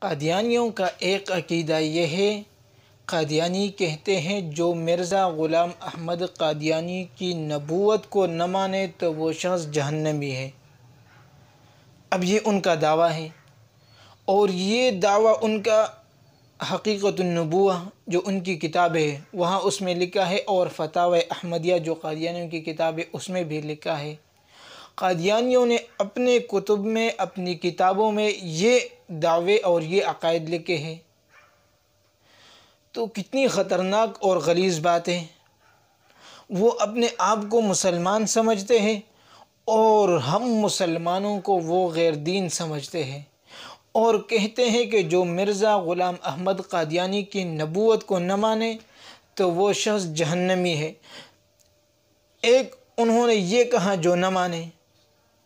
قادیانیوں کا ایک عقیدہ یہ ہے، قادیانی کہتے ہیں جو مرزا غلام احمد قادیانی کی نبوت کو نہ مانے تو وہ شخص جہنمی ہے۔ اب یہ ان کا دعویٰ ہے، اور یہ دعویٰ ان کا حقیقت النبوہ جو ان کی کتاب ہے وہاں اس میں لکھا ہے، اور فتاوی احمدیہ جو قادیانیوں کی کتاب ہے اس میں بھی لکھا ہے۔ قادیانیوں نے اپنے کتب میں، اپنی کتابوں میں یہ دعوے اور یہ عقائد لکھے ہیں، تو کتنی خطرناک اور غلیظ بات ہے۔ وہ اپنے آپ کو مسلمان سمجھتے ہیں اور ہم مسلمانوں کو وہ غیر دین سمجھتے ہیں، اور کہتے ہیں کہ جو مرزا غلام احمد قادیانی کی نبوت کو نہ مانے تو وہ شخص جہنمی ہے۔ ایک انہوں نے یہ کہا جو نہ مانے،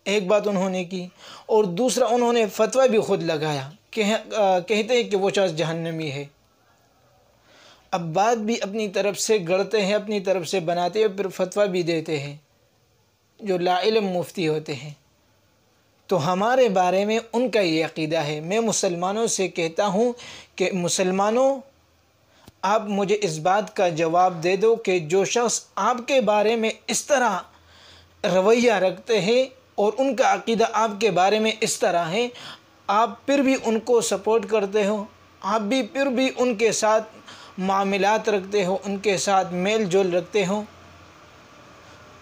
ایک بات انہوں نے کی، اور دوسرا انہوں نے فتویٰ بھی خود لگایا، کہتے ہیں کہ وہ شخص جہنمی ہے۔ اب بات بھی اپنی طرف سے گڑھتے ہیں، اپنی طرف سے بناتے ہیں، پھر فتویٰ بھی دیتے ہیں جو لا علم مفتی ہوتے ہیں۔ تو ہمارے بارے میں ان کا یہ عقیدہ ہے۔ میں مسلمانوں سے کہتا ہوں کہ مسلمانوں، آپ مجھے اس بات کا جواب دے دو کہ جو شخص آپ کے بارے میں اس طرح رویہ رکھتے ہیں اور ان کا عقیدہ آپ کے بارے میں اس طرح ہے، آپ پھر بھی ان کو سپورٹ کرتے ہو، آپ بھی پھر بھی ان کے ساتھ معاملات رکھتے ہو، ان کے ساتھ میل جول رکھتے ہو۔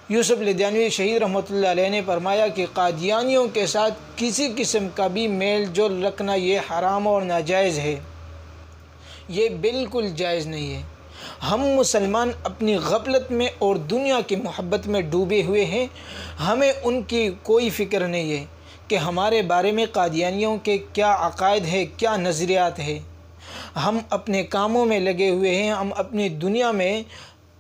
یوسف لدھیانوی شہید رحمۃ اللہ علیہ نے فرمایا کہ قادیانیوں کے ساتھ کسی قسم کا بھی میل جول رکھنا یہ حرام اور ناجائز ہے، یہ بالکل جائز نہیں ہے۔ ہم مسلمان اپنی غفلت میں اور دنیا کی محبت میں ڈوبے ہوئے ہیں، ہمیں ان کی کوئی فکر نہیں ہے کہ ہمارے بارے میں قادیانیوں کے کیا عقائد ہے، کیا نظریات ہے۔ ہم اپنے کاموں میں لگے ہوئے ہیں، ہم اپنی دنیا میں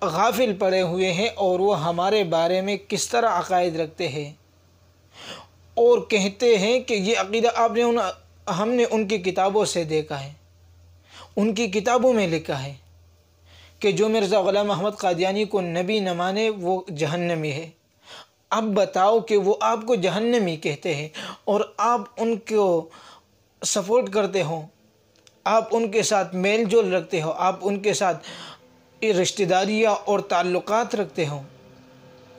غافل پڑے ہوئے ہیں، اور وہ ہمارے بارے میں کس طرح عقائد رکھتے ہیں اور کہتے ہیں کہ یہ عقیدہ ہم نے ان کی کتابوں سے دیکھا ہے، ان کی کتابوں میں لکھا ہے کہ جو مرزا غلام احمد قادیانی کو نبی نہ مانے وہ جہنمی ہے۔ اب بتاؤ کہ وہ آپ کو جہنمی کہتے ہیں اور آپ ان کو سپورٹ کرتے ہو، آپ ان کے ساتھ میل جول رکھتے ہو، آپ ان کے ساتھ رشتہ داریاں اور تعلقات رکھتے ہو،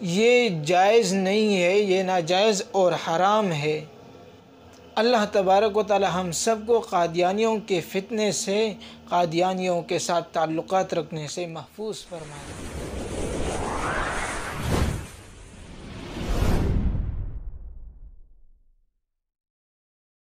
یہ جائز نہیں ہے، یہ ناجائز اور حرام ہے۔ اللہ تبارک و تعالی ہم سب کو قادیانیوں کے فتنے سے، قادیانیوں کے ساتھ تعلقات رکھنے سے محفوظ فرمائے۔